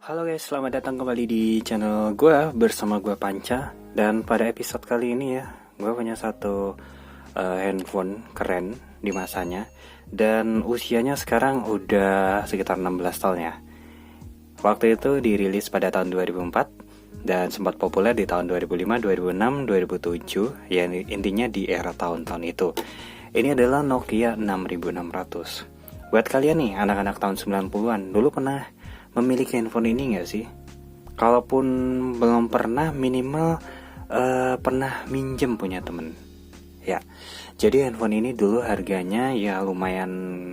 Halo guys, selamat datang kembali di channel gue bersama gue Panca. Dan pada episode kali ini ya, gue punya satu handphone keren di masanya. Dan usianya sekarang udah sekitar 16 tahun ya. Waktu itu dirilis pada tahun 2004 dan sempat populer di tahun 2005, 2006, 2007. Ya intinya di era tahun-tahun itu. Ini adalah Nokia 6600. Buat kalian nih, anak-anak tahun 90-an, dulu pernah memiliki handphone ini gak sih? Kalaupun belum pernah, minimal pernah minjem punya temen. Ya, jadi handphone ini dulu harganya ya lumayan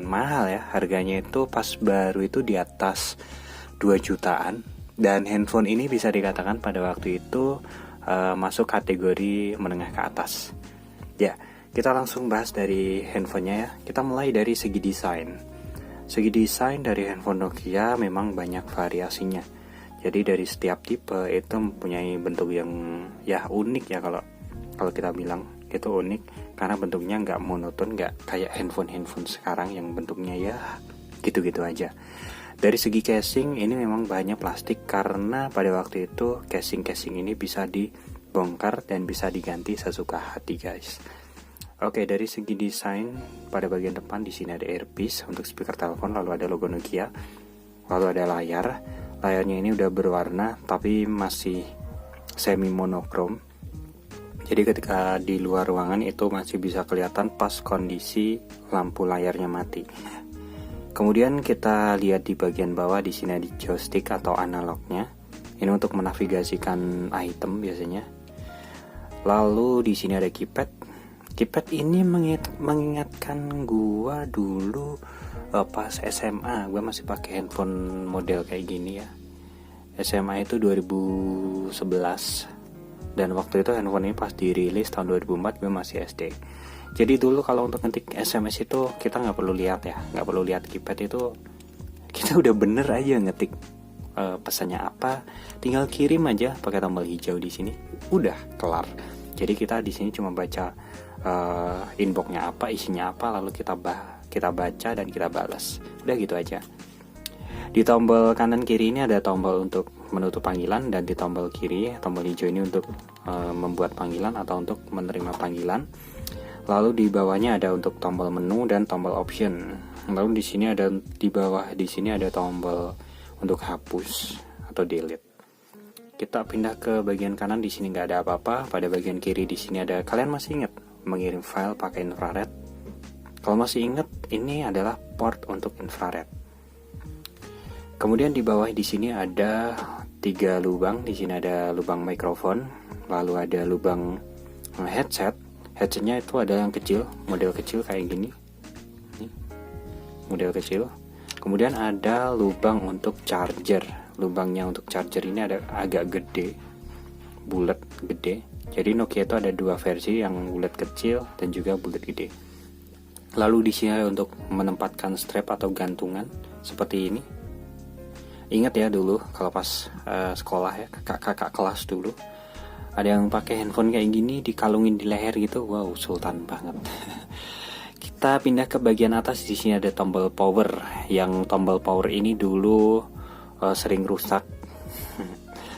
mahal ya. Harganya itu pas baru itu di atas 2 jutaan. Dan handphone ini bisa dikatakan pada waktu itu masuk kategori menengah ke atas. Ya, kita langsung bahas dari handphonenya ya. Kita mulai dari segi desain. Segi desain dari handphone Nokia memang banyak variasinya. Jadi dari setiap tipe itu mempunyai bentuk yang ya unik ya, kalau kita bilang itu unik karena bentuknya nggak monoton, nggak kayak handphone sekarang yang bentuknya ya gitu-gitu aja. Dari segi casing ini memang banyak plastik karena pada waktu itu casing ini bisa dibongkar dan bisa diganti sesuka hati guys. Oke, dari segi desain pada bagian depan di sini ada earpiece untuk speaker telepon, lalu ada logo Nokia, lalu ada layar. Layarnya ini udah berwarna tapi masih semi monokrom. Jadi ketika di luar ruangan itu masih bisa kelihatan pas kondisi lampu layarnya mati. Kemudian kita lihat di bagian bawah di sini ada joystick atau analognya. Ini untuk menavigasikan item biasanya. Lalu di sini ada keypad. Keypad ini mengingatkan gua dulu pas SMA. Gua masih pakai handphone model kayak gini ya. SMA itu 2011. Dan waktu itu handphone ini pas dirilis tahun 2004 gue masih SD. Jadi dulu kalau untuk ngetik SMS itu kita nggak perlu lihat ya, nggak perlu lihat keypad itu, kita udah bener aja ngetik pesannya apa, tinggal kirim aja pakai tombol hijau di sini, udah kelar. Jadi kita di sini cuma baca inboxnya apa, isinya apa, lalu kita baca dan kita balas, udah gitu aja. Di tombol kanan kiri ini ada tombol untuk menutup panggilan, dan di tombol kiri tombol hijau ini untuk membuat panggilan atau untuk menerima panggilan. Lalu di bawahnya ada untuk tombol menu dan tombol option. Lalu di sini ada di bawah di sini ada tombol untuk hapus atau delete. Kita pindah ke bagian kanan, di sini nggak ada apa-apa. Pada bagian kiri di sini ada, kalian masih ingat mengirim file pakai infrared? Kalau masih ingat, ini adalah port untuk infrared. Kemudian di bawah di sini ada 3 lubang. Di sini ada lubang mikrofon, lalu ada lubang headset. Headsetnya itu ada yang kecil, model kecil kayak gini. Ini, model kecil. Kemudian ada lubang untuk charger. Lubangnya untuk charger ini ada agak gede, bulat gede. Jadi Nokia itu ada 2 versi, yang bulat kecil dan juga bulat gede. Lalu di sini ada untuk menempatkan strap atau gantungan seperti ini. Ingat ya dulu kalau pas sekolah ya, kakak kelas dulu ada yang pakai handphone kayak gini dikalungin di leher gitu. Wow, sultan banget. Kita pindah ke bagian atas. Di sini ada tombol power. Yang tombol power ini dulu sering rusak.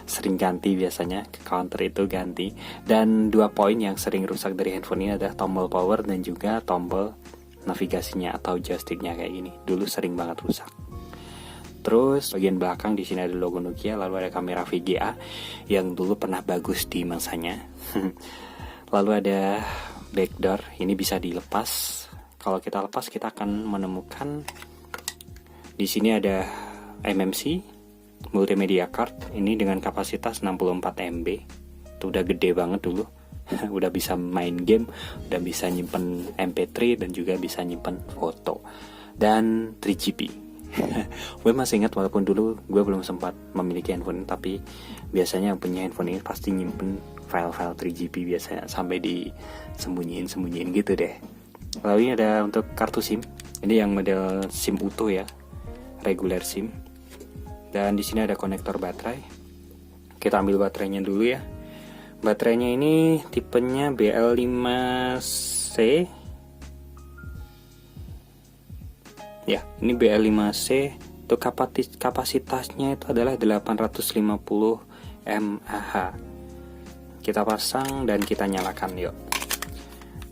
Sering ganti biasanya, ke counter itu ganti. Dan 2 poin yang sering rusak dari handphone ini adalah tombol power dan juga tombol navigasinya atau joysticknya kayak gini. Dulu sering banget rusak. Terus bagian belakang di sini ada logo Nokia, lalu ada kamera VGA yang dulu pernah bagus di masanya. Lalu ada backdoor, ini bisa dilepas. Kalau kita lepas kita akan menemukan di sini ada MMC multimedia card, ini dengan kapasitas 64 MB. Itu udah gede banget dulu. Udah bisa main game, udah bisa nyimpen MP3 dan juga bisa nyimpen foto. Dan 3GP. Gue masih ingat walaupun dulu gue belum sempat memiliki handphone, tapi biasanya yang punya handphone ini pasti nyimpen file-file 3GP biasanya sampai disembunyiin gitu deh. Lalu ini ada untuk kartu SIM. Ini yang model SIM utuh ya, regular SIM. Dan di sini ada konektor baterai. Kita ambil baterainya dulu ya. Baterainya ini tipenya BL5C. Ya, ini BL5C Untuk kapasitasnya itu adalah 850 mAh. Kita pasang dan kita nyalakan yuk.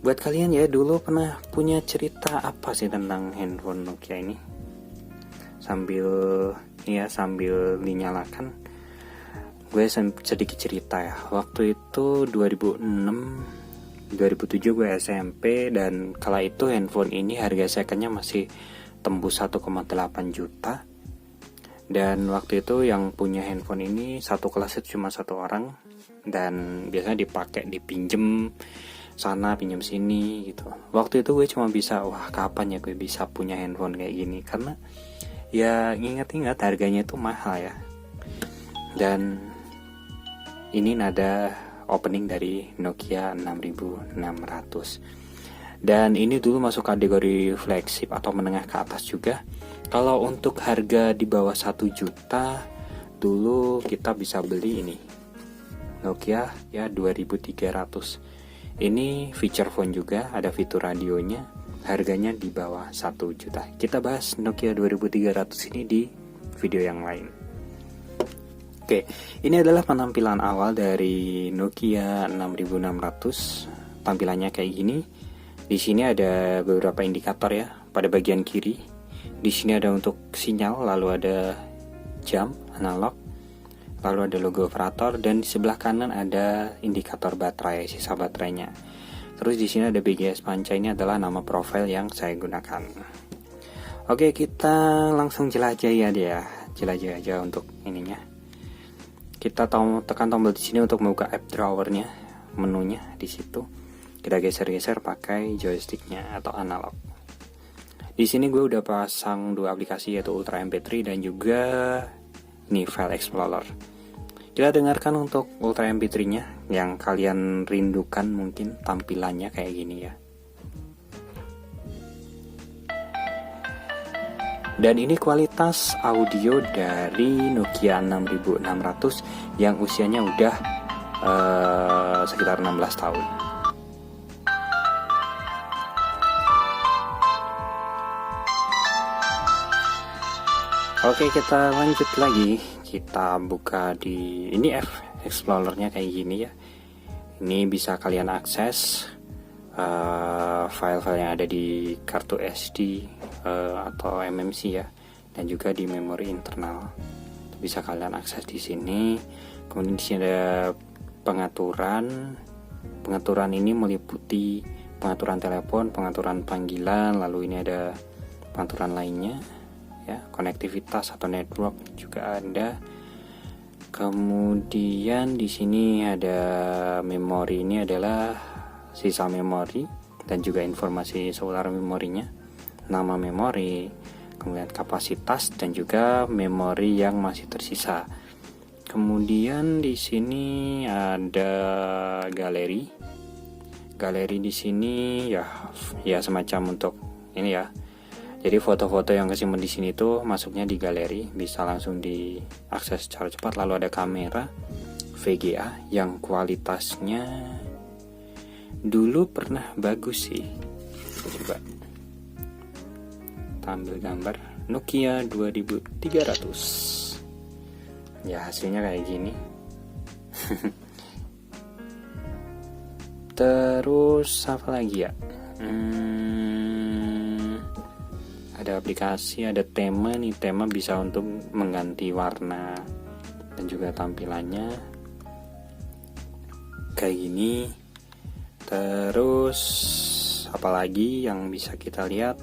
Buat kalian ya, dulu pernah punya cerita apa sih tentang handphone Nokia ini? Sambil dinyalakan, gue sedikit cerita ya. Waktu itu 2006 2007 gue SMP, dan kala itu handphone ini harga secondnya masih tembus 1,8 juta. Dan waktu itu yang punya handphone ini satu kelas itu cuma satu orang, dan biasanya dipakai, dipinjem sana pinjam sini gitu. Waktu itu gue cuma bisa, wah kapan ya gue bisa punya handphone kayak gini, karena ya ingat-ingat harganya itu mahal ya. Dan ini nada opening dari Nokia 6600. Dan ini dulu masuk kategori flagship atau menengah ke atas juga. Kalau untuk harga di bawah 1 juta, dulu kita bisa beli ini Nokia ya 2300. Ini feature phone juga, ada fitur radionya, harganya di bawah 1 juta. Kita bahas Nokia 2300 ini di video yang lain. Oke, ini adalah penampilan awal dari Nokia 6600. Tampilannya kayak gini. Di sini ada beberapa indikator ya pada bagian kiri. Di sini ada untuk sinyal, lalu ada jam analog, lalu ada logo operator, dan di sebelah kanan ada indikator baterai, sisa baterainya. Terus di sini ada BGS Panca, ini adalah nama profil yang saya gunakan. Oke, kita langsung jelajah ya dia. Jelajah aja untuk ininya. Kita tekan tombol di sini untuk membuka app drawernya, menunya di situ. Kita geser-geser pakai joysticknya atau analog. Di sini gue udah pasang dua aplikasi, yaitu Ultra MP3 dan juga nih File Explorer. Kita dengarkan untuk Ultra MP3-nya yang kalian rindukan, mungkin tampilannya kayak gini ya. Dan ini kualitas audio dari Nokia 6600 yang usianya udah sekitar 16 tahun. Oke, kita lanjut lagi. Kita buka di ini Explorer-nya kayak gini ya. Ini bisa kalian akses file-file yang ada di kartu SD atau MMC ya, dan juga di memori internal. Bisa kalian akses di sini. Kemudian di sini ada pengaturan. Pengaturan ini meliputi pengaturan telepon, pengaturan panggilan, lalu ini ada pengaturan lainnya. Ya, konektivitas atau network juga ada. Kemudian di sini ada memori, ini adalah sisa memori dan juga informasi seputar memorinya, nama memori, kemudian kapasitas dan juga memori yang masih tersisa. Kemudian di sini ada galeri. Galeri di sini ya semacam untuk ini ya. Jadi foto-foto yang kesimpan di sini tuh masuknya di galeri, bisa langsung diakses secara cepat. Lalu ada kamera VGA yang kualitasnya dulu pernah bagus sih. Coba tampil gambar Nokia 2300. Ya, hasilnya kayak gini. Terus apa lagi ya? Ada aplikasi, ada tema nih. Tema bisa untuk mengganti warna dan juga tampilannya kayak gini. Terus apalagi yang bisa kita lihat?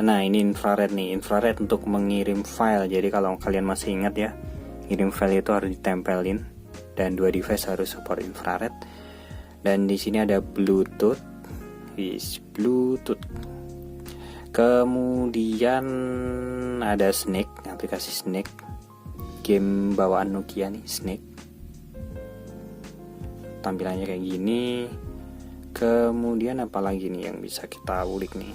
Nah, ini infrared nih. Infrared untuk mengirim file. Jadi kalau kalian masih ingat ya, ngirim file itu harus ditempelin, dan dua device harus support infrared. Dan di sini ada Bluetooth. Kemudian ada Snake, aplikasi Snake, game bawaan Nokia nih, Snake. Tampilannya kayak gini. Kemudian apa lagi nih yang bisa kita ulik nih?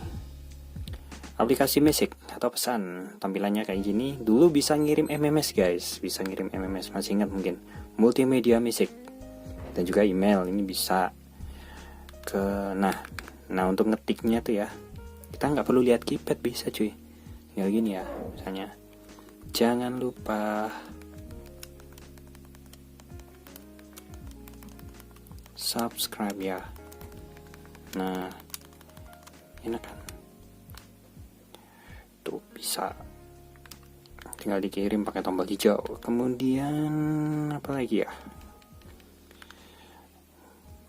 Aplikasi message atau pesan, tampilannya kayak gini. Dulu bisa ngirim MMS guys, bisa ngirim MMS, masih ingat mungkin? Multimedia message dan juga email, ini bisa nah untuk ngetiknya tuh ya, kita nggak perlu lihat keypad, bisa cuy. tinggal gini ya, misalnya jangan lupa subscribe ya. Nah, enak kan? Tuh bisa tinggal dikirim pakai tombol hijau. Kemudian apa lagi ya?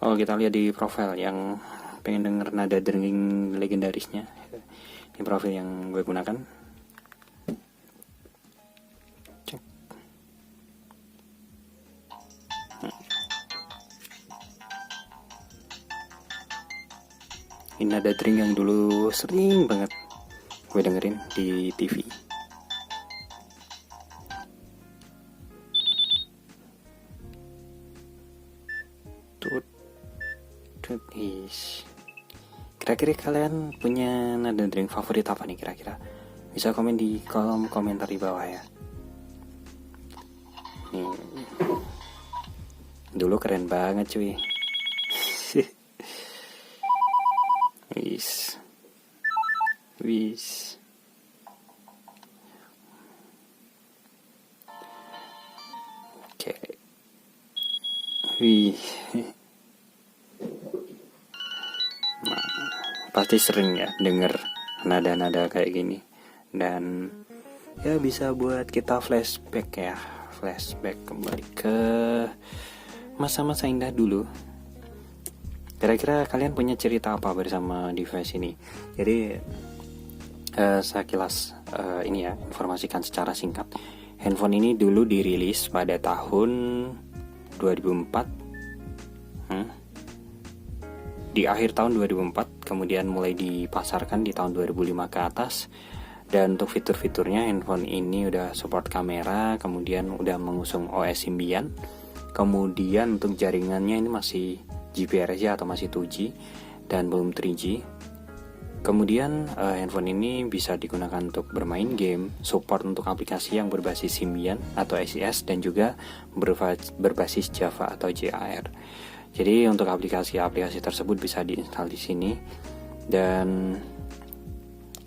Oh, kita lihat di profil yang pengen denger nada denging legendarisnya. Ini profil yang gue gunakan. Cek. Ini nada dering yang dulu sering banget gue dengerin di TV. Kira-kira kalian punya nada dering favorit apa nih kira-kira? Bisa komen di kolom komentar di bawah ya. Nih. Dulu keren banget cuy. Wis. Oke. Wih. Pasti sering ya denger nada-nada kayak gini, dan ya bisa buat kita flashback kembali ke masa-masa indah dulu. Kira-kira kalian punya cerita apa bersama device ini? Jadi sekilas ini ya, informasikan secara singkat. Handphone ini dulu dirilis pada tahun 2004. Di akhir tahun 2004, kemudian mulai dipasarkan di tahun 2005 ke atas. Dan untuk fitur-fiturnya, handphone ini udah support kamera, kemudian udah mengusung OS Symbian. Kemudian untuk jaringannya ini masih GPRS ya, atau masih 2G dan belum 3G. Kemudian handphone ini bisa digunakan untuk bermain game, support untuk aplikasi yang berbasis Symbian atau SES, dan juga berbasis Java atau JAR. Jadi untuk aplikasi-aplikasi tersebut bisa diinstal di sini, dan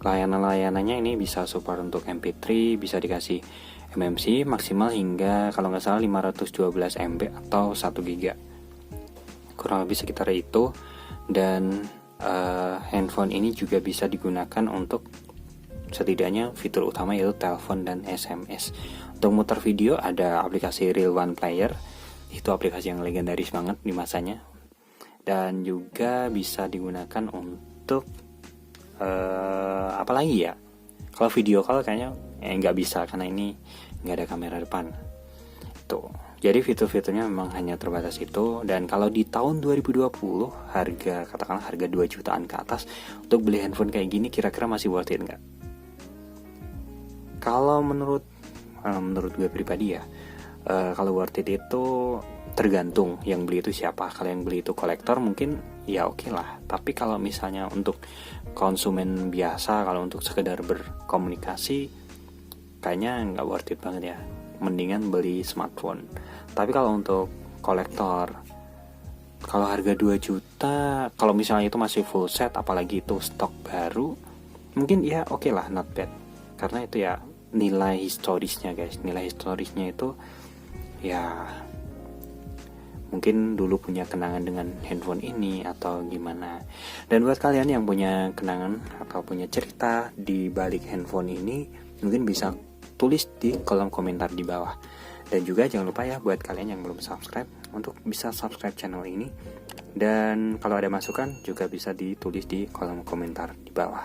layanan-layanannya ini bisa support untuk MP3, bisa dikasih MMC maksimal hingga kalau nggak salah 512 MB atau 1 GB. Kurang lebih sekitar itu. Dan handphone ini juga bisa digunakan untuk setidaknya fitur utama yaitu telepon dan SMS. Untuk muter video ada aplikasi Real One Player. Itu aplikasi yang legendaris banget di masanya, dan juga bisa digunakan untuk apa lagi ya? Kalau video call kayaknya nggak bisa karena ini nggak ada kamera depan. Tuh, jadi fitur-fiturnya memang hanya terbatas itu. Dan kalau di tahun 2020 katakanlah harga 2 jutaan ke atas untuk beli handphone kayak gini, kira-kira masih worth it nggak? Kalau menurut gue pribadi ya, kalau worth it itu tergantung yang beli itu siapa. Kalau yang beli itu kolektor mungkin ya oke lah. Tapi kalau misalnya untuk konsumen biasa, kalau untuk sekedar berkomunikasi, kayaknya nggak worth it banget ya. Mendingan beli smartphone. Tapi kalau untuk kolektor, kalau harga 2 juta, kalau misalnya itu masih full set, apalagi itu stok baru, mungkin ya oke lah, not bad. Karena itu ya nilai historisnya guys. Nilai historisnya itu ya mungkin dulu punya kenangan dengan handphone ini atau gimana. Dan buat kalian yang punya kenangan atau punya cerita di balik handphone ini, mungkin bisa tulis di kolom komentar di bawah. Dan juga jangan lupa ya buat kalian yang belum subscribe, untuk bisa subscribe channel ini. Dan kalau ada masukan juga bisa ditulis di kolom komentar di bawah.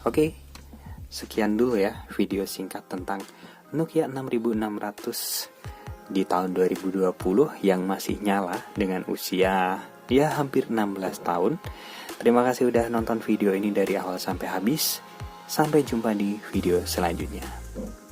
Oke, sekian dulu ya video singkat tentang Nokia 6600 di tahun 2020 yang masih nyala dengan usia ya hampir 16 tahun. Terima kasih udah nonton video ini dari awal sampai habis. Sampai jumpa di video selanjutnya.